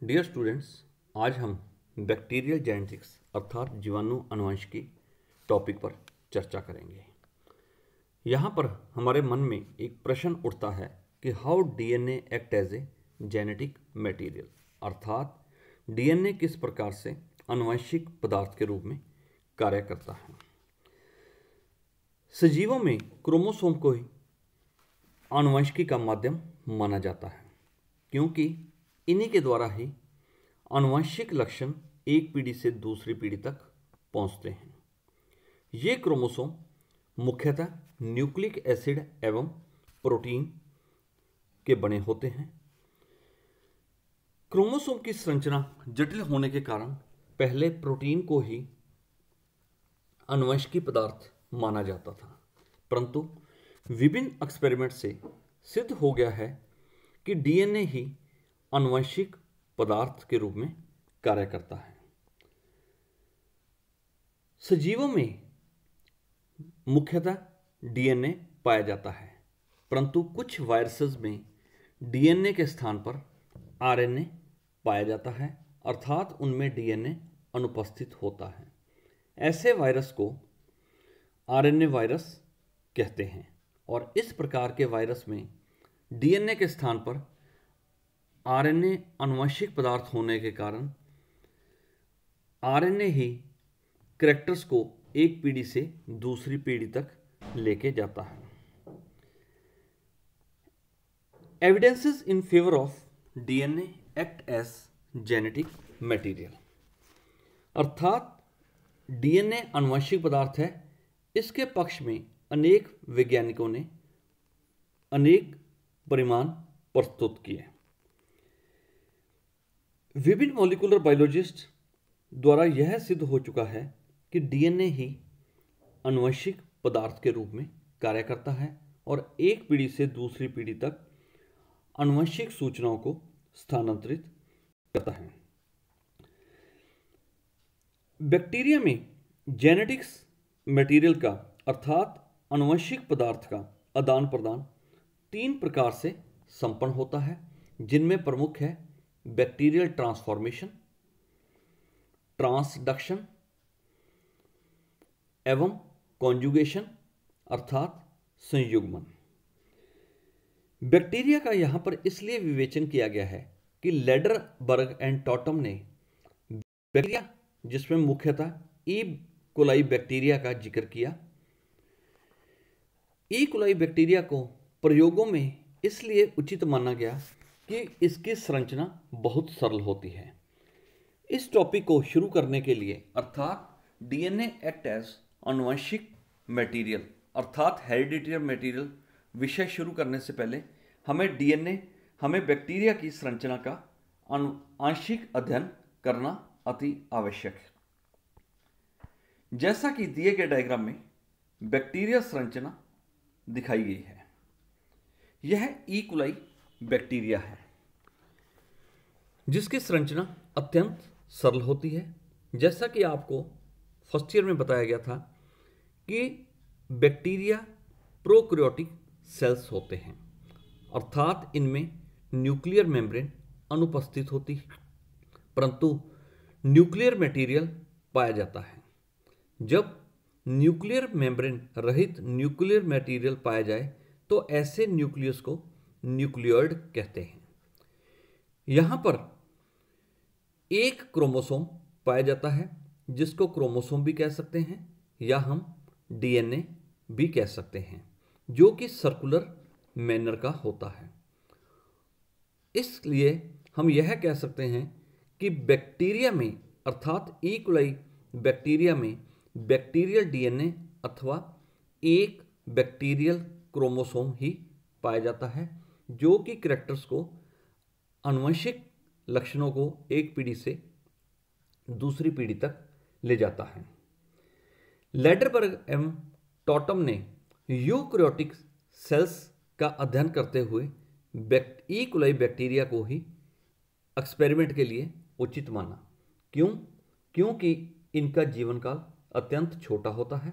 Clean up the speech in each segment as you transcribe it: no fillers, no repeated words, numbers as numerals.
Dear students, आज हम bacterial genetics अर्थात जीवाणु आनुवंशिकी टॉपिक पर चर्चा करेंगे। यहाँ पर हमारे मन में एक प्रश्न उठता है कि how DNA act as a genetic material, अर्थात डीएनए किस प्रकार से आनुवंशिक पदार्थ के रूप में कार्य करता है। सजीवों में क्रोमोसोम को ही आनुवंशिकी का माध्यम माना जाता है, क्योंकि इन्हीं के द्वारा ही आनुवंशिक लक्षण एक पीढ़ी से दूसरी पीढ़ी तक पहुंचते हैं। ये क्रोमोसोम मुख्यतः न्यूक्लिक एसिड एवं प्रोटीन के बने होते हैं। क्रोमोसोम की संरचना जटिल होने के कारण पहले प्रोटीन को ही आनुवंशिकी पदार्थ माना जाता था, परंतु विभिन्न एक्सपेरिमेंट से सिद्ध हो गया है कि डीएनए ही आनुवंशिक पदार्थ के रूप में कार्य करता है। सजीवों में मुख्यतः डीएनए पाया जाता है, परंतु कुछ वायरसेस में डीएनए के स्थान पर आरएनए पाया जाता है, अर्थात उनमें डीएनए अनुपस्थित होता है। ऐसे वायरस को आरएनए वायरस कहते हैं और इस प्रकार के वायरस में डीएनए के स्थान पर आरएनए आनुवंशिक पदार्थ होने के कारण आरएनए ही कैरेक्टर्स को एक पीढ़ी से दूसरी पीढ़ी तक लेके जाता है। Evidences in favour of DNA act as genetic material, अर्थात डीएनए आनुवंशिक पदार्थ है, इसके पक्ष में अनेक वैज्ञानिकों ने अनेक परिणाम प्रस्तुत किए। विभिन्न मॉलिक्यूलर बायोलॉजिस्ट द्वारा यह सिद्ध हो चुका है कि डीएनए ही आनुवंशिक पदार्थ के रूप में कार्य करता है और एक पीढ़ी से दूसरी पीढ़ी तक आनुवंशिक सूचनाओं को स्थानांतरित करता है। बैक्टीरिया में जेनेटिक्स मटेरियल का अर्थात आनुवंशिक पदार्थ का आदान प्रदान तीन प्रकार से संपन्न होता है, जिनमें प्रमुख है बैक्टीरियल ट्रांसफॉर्मेशन, ट्रांसडक्शन एवं कॉन्जुगेशन अर्थात संयुग्मन। बैक्टीरिया का यहां पर इसलिए विवेचन किया गया है कि लेडरबर्ग एंड टॉटम ने बैक्टीरिया, जिसमें मुख्यतः ई कोलाई बैक्टीरिया का जिक्र किया। ई कोलाई बैक्टीरिया को प्रयोगों में इसलिए उचित माना गया कि इसकी संरचना बहुत सरल होती है। इस टॉपिक को शुरू करने के लिए अर्थात डीएनए एक्ट एज आनुवंशिक मटेरियल अर्थात हेरिडिटरी मटेरियल विषय शुरू करने से पहले हमें बैक्टीरिया की संरचना का आंशिक अध्ययन करना अति आवश्यक है। जैसा कि दिए गए डायग्राम में बैक्टीरिया संरचना दिखाई गई है, यह ई कोलाई बैक्टीरिया है जिसकी संरचना अत्यंत सरल होती है। जैसा कि आपको फर्स्ट ईयर में बताया गया था कि बैक्टीरिया प्रोकैरियोटिक सेल्स होते हैं, अर्थात इनमें न्यूक्लियर मेम्ब्रेन अनुपस्थित होती है, परंतु न्यूक्लियर मटेरियल पाया जाता है। जब न्यूक्लियर मेम्ब्रेन रहित न्यूक्लियर मटेरियल पाया जाए तो ऐसे न्यूक्लियस को न्यूक्लियोइड कहते हैं। यहां पर एक क्रोमोसोम पाया जाता है जिसको क्रोमोसोम भी कह सकते हैं या हम डीएनए भी कह सकते हैं, जो कि सर्कुलर मैनर का होता है। इसलिए हम यह कह सकते हैं कि बैक्टीरिया में अर्थात ई कोलाई बैक्टीरिया में बैक्टीरियल डीएनए अथवा एक बैक्टीरियल क्रोमोसोम ही पाया जाता है, जो कि कैरेक्टर्स को आनुवंशिक लक्षणों को एक पीढ़ी से दूसरी पीढ़ी तक ले जाता है। लेडरबर्ग एवं टॉटम ने यूकैरियोटिक सेल्स का अध्ययन करते हुए ई कोलाई बैक्टीरिया को ही एक्सपेरिमेंट के लिए उचित माना। क्योंकि इनका जीवन काल अत्यंत छोटा होता है,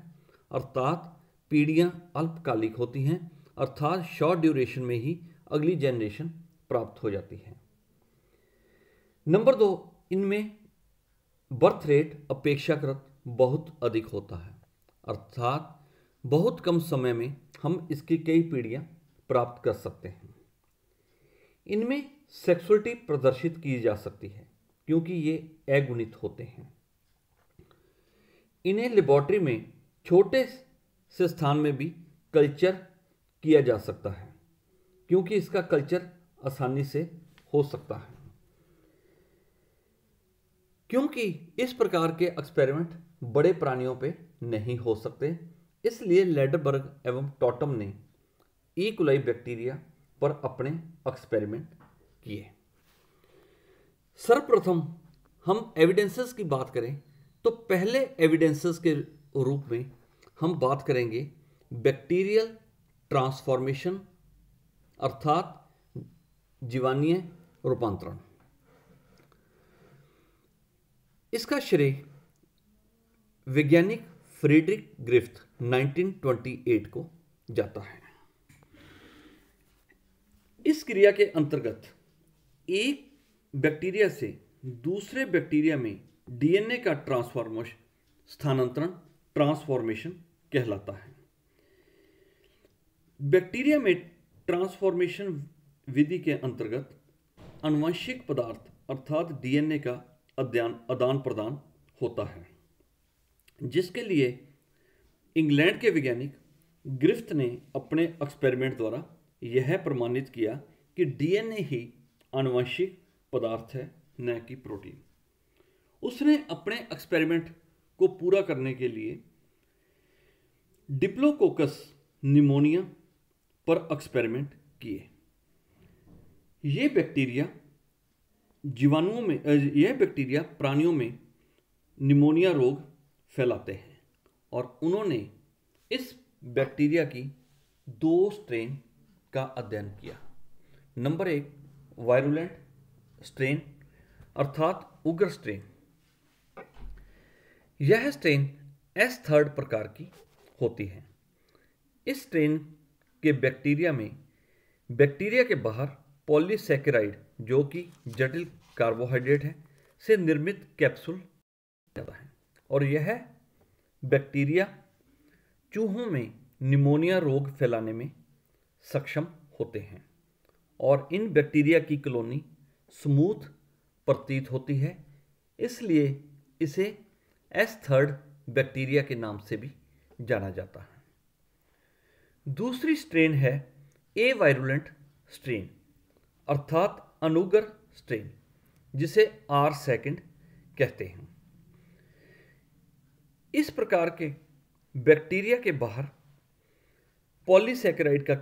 अर्थात पीढ़ियां अल्पकालिक होती हैं, अर्थात शॉर्ट ड्यूरेशन में ही अगली जनरेशन प्राप्त हो जाती है। नंबर 2, इनमें बर्थ रेट अपेक्षाकृत बहुत अधिक होता है, अर्थात बहुत कम समय में हम इसकी कई पीढ़ियां प्राप्त कर सकते हैं। इनमें सेक्सुअलिटी प्रदर्शित की जा सकती है क्योंकि ये अगुणित होते हैं। इन्हें लेबोरेटरी में छोटे से स्थान में भी कल्चर किया जा सकता है क्योंकि इसका कल्चर आसानी से हो सकता है। क्योंकि इस प्रकार के एक्सपेरिमेंट बड़े प्राणियों पे नहीं हो सकते, इसलिए लैडरबर्ग एवं टॉटम ने ई कोलाई बैक्टीरिया पर अपने एक्सपेरिमेंट किए। सर्वप्रथम हम एविडेंसेस की बात करें तो पहले एविडेंसेस के रूप में हम बात करेंगे बैक्टीरियल ट्रांसफॉर्मेशन अर्थात जीवाणुीय रूपांतरण। इसका श्रेय वैज्ञानिक फ्रीडरिक ग्रिफ्थ 1928 को जाता है। इस क्रिया के अंतर्गत एक बैक्टीरिया से दूसरे बैक्टीरिया में डीएनए का स्थानांतरण ट्रांसफॉर्मेशन कहलाता है। बैक्टीरिया में ट्रांसफॉर्मेशन विधि के अंतर्गत आनुवंशिक पदार्थ अर्थात डीएनए का आदान प्रदान होता है, जिसके लिए इंग्लैंड के वैज्ञानिक ग्रिफ्थ ने अपने एक्सपेरिमेंट द्वारा यह प्रमाणित किया कि डीएनए ही आनुवंशिक पदार्थ है, न कि प्रोटीन। उसने अपने एक्सपेरिमेंट को पूरा करने के लिए डिप्लोकोकस निमोनिया पर एक्सपेरिमेंट किए। यह बैक्टीरिया प्राणियों में निमोनिया रोग फैलाते हैं और उन्होंने इस बैक्टीरिया की 2 स्ट्रेन का अध्ययन किया। नंबर 1, वायरुलेंट स्ट्रेन अर्थात उग्र स्ट्रेन। यह स्ट्रेन S3 प्रकार की होती है। इस स्ट्रेन के बैक्टीरिया में बैक्टीरिया के बाहर पॉलीसैकेराइड जो कि जटिल कार्बोहाइड्रेट है से निर्मित कैप्सूल जाता है और यह बैक्टीरिया चूहों में निमोनिया रोग फैलाने में सक्षम होते हैं और इन बैक्टीरिया की कॉलोनी स्मूथ प्रतीत होती है, इसलिए इसे S3 बैक्टीरिया के नाम से भी जाना जाता है। दूसरी स्ट्रेन है ए वायरुलेंट स्ट्रेन अर्थात अनुग्र स्ट्रेन, जिसे R2 कहते हैं। इस प्रकार के बैक्टीरिया के बाहर पॉलीसैकेराइड का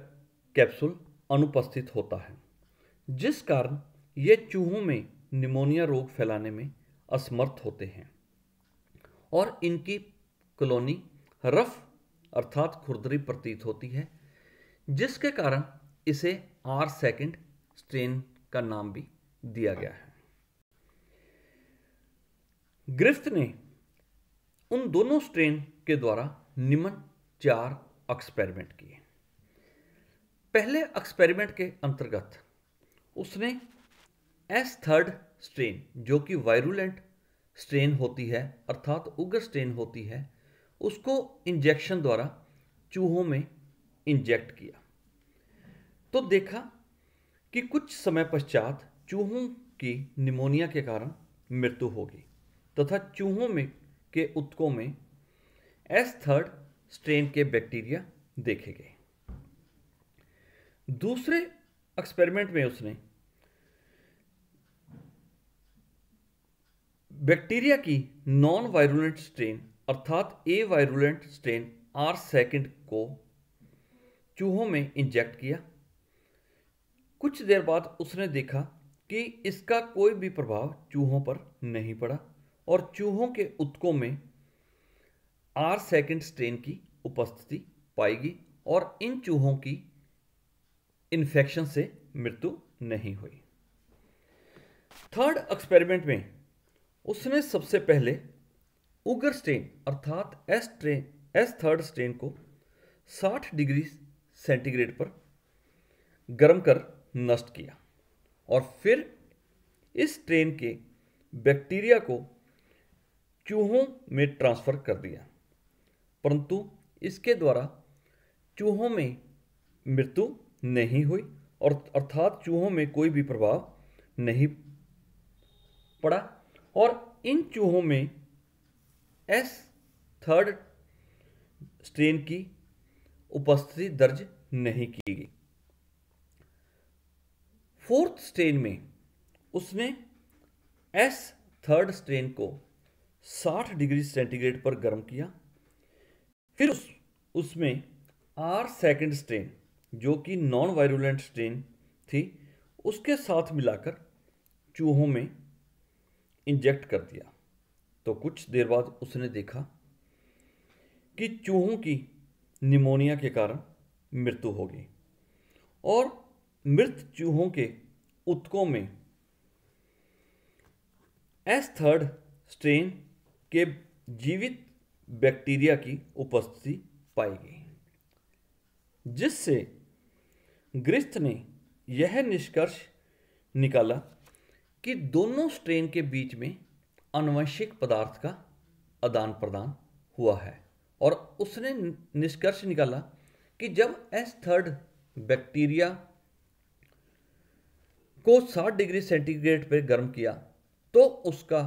कैप्सूल अनुपस्थित होता है, जिस कारण ये चूहों में निमोनिया रोग फैलाने में असमर्थ होते हैं और इनकी कॉलोनी रफ अर्थात खुरदरी प्रतीत होती है, जिसके कारण इसे R2 स्ट्रेन का नाम भी दिया गया है। ग्रिफ्थ ने उन दोनों स्ट्रेन के द्वारा निम्न 4 एक्सपेरिमेंट किए। पहले एक्सपेरिमेंट के अंतर्गत उसने S3 स्ट्रेन जो कि वायरुलेंट स्ट्रेन होती है अर्थात उग्र स्ट्रेन होती है, उसको इंजेक्शन द्वारा चूहों में इंजेक्ट किया तो देखा कि कुछ समय पश्चात चूहों की निमोनिया के कारण मृत्यु होगी तथा चूहों में के ऊतकों में S3 स्ट्रेन के बैक्टीरिया देखे गए। दूसरे एक्सपेरिमेंट में उसने बैक्टीरिया की नॉन वायरुलेंट स्ट्रेन अर्थात ए वायरुलेंट स्ट्रेन R2 को चूहों में इंजेक्ट किया। कुछ देर बाद उसने देखा कि इसका कोई भी प्रभाव चूहों पर नहीं पड़ा और चूहों के ऊतकों में R2 स्ट्रेन की उपस्थिति पाएगी और इन चूहों की इन्फेक्शन से मृत्यु नहीं हुई। थर्ड एक्सपेरिमेंट में उसने सबसे पहले उग्र स्ट्रेन अर्थात S3 स्ट्रेन को 60 डिग्री सेंटीग्रेड पर गर्म कर नष्ट किया और फिर इस स्ट्रेन के बैक्टीरिया को चूहों में ट्रांसफ़र कर दिया, परंतु इसके द्वारा चूहों में मृत्यु नहीं हुई और अर्थात चूहों में कोई भी प्रभाव नहीं पड़ा और इन चूहों में S3 स्ट्रेन की उपस्थिति दर्ज नहीं की गई। 4th स्ट्रेन में उसने S3 स्ट्रेन को 60 डिग्री सेंटीग्रेड पर गर्म किया, फिर उसमें R2 स्ट्रेन जो कि नॉन वायरुलेंट स्ट्रेन थी उसके साथ मिलाकर चूहों में इंजेक्ट कर दिया। तो कुछ देर बाद उसने देखा कि चूहों की निमोनिया के कारण मृत्यु हो गई और मृत चूहों के ऊतकों में S3 स्ट्रेन के जीवित बैक्टीरिया की उपस्थिति पाई गई, जिससे ग्रिफ्थ ने यह निष्कर्ष निकाला कि दोनों स्ट्रेन के बीच में आनुवंशिक पदार्थ का आदान प्रदान हुआ है और उसने निष्कर्ष निकाला कि जब S3 बैक्टीरिया को 60 डिग्री सेंटीग्रेड पर गर्म किया तो उसका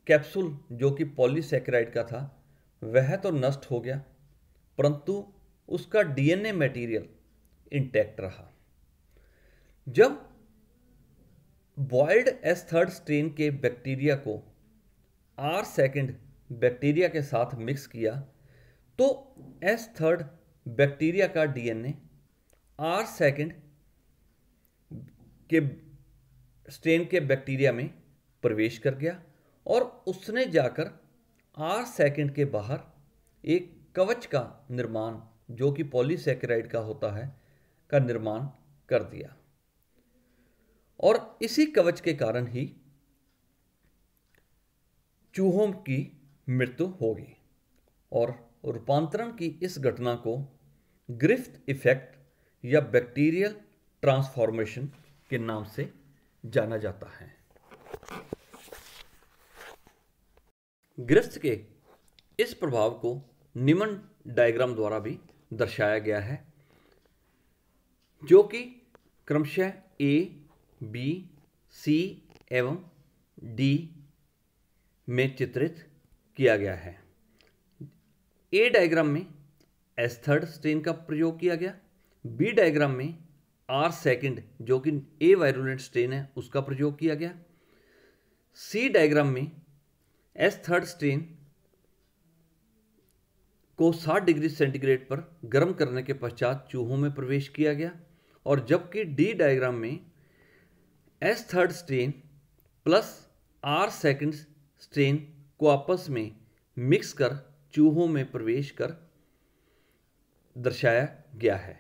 कैप्सूल जो कि पॉलीसैकेराइड का था वह तो नष्ट हो गया, परंतु उसका डीएनए मटेरियल इंटैक्ट रहा। जब बॉयल्ड S3 स्ट्रेन के बैक्टीरिया को R2 बैक्टीरिया के साथ मिक्स किया तो S3 बैक्टीरिया का डीएनए R2 के स्ट्रेन के बैक्टीरिया में प्रवेश कर गया और उसने जाकर R2 के बाहर एक कवच का निर्माण जो कि पॉलीसैकेराइड का होता है का निर्माण कर दिया और इसी कवच के कारण ही चूहों की मृत्यु हो गई और रूपांतरण की इस घटना को ग्रिफ्थ इफेक्ट या बैक्टीरियल ट्रांसफॉर्मेशन के नाम से जाना जाता है। ग्रिफ्थ के इस प्रभाव को नीमन डायग्राम द्वारा भी दर्शाया गया है, जो कि क्रमशः A, B, C एवं D में चित्रित किया गया है। A डायग्राम में S3 स्ट्रेन का प्रयोग किया गया, B डायग्राम में R2 जो कि A वायरुलेंट स्ट्रेन है उसका प्रयोग किया गया, C डायग्राम में S3 स्ट्रेन को 60 डिग्री सेंटीग्रेड पर गर्म करने के पश्चात चूहों में प्रवेश किया गया और जबकि D डायग्राम में S3 strain plus R2 strain को आपस में मिक्स कर चूहों में प्रवेश कर दर्शाया गया है।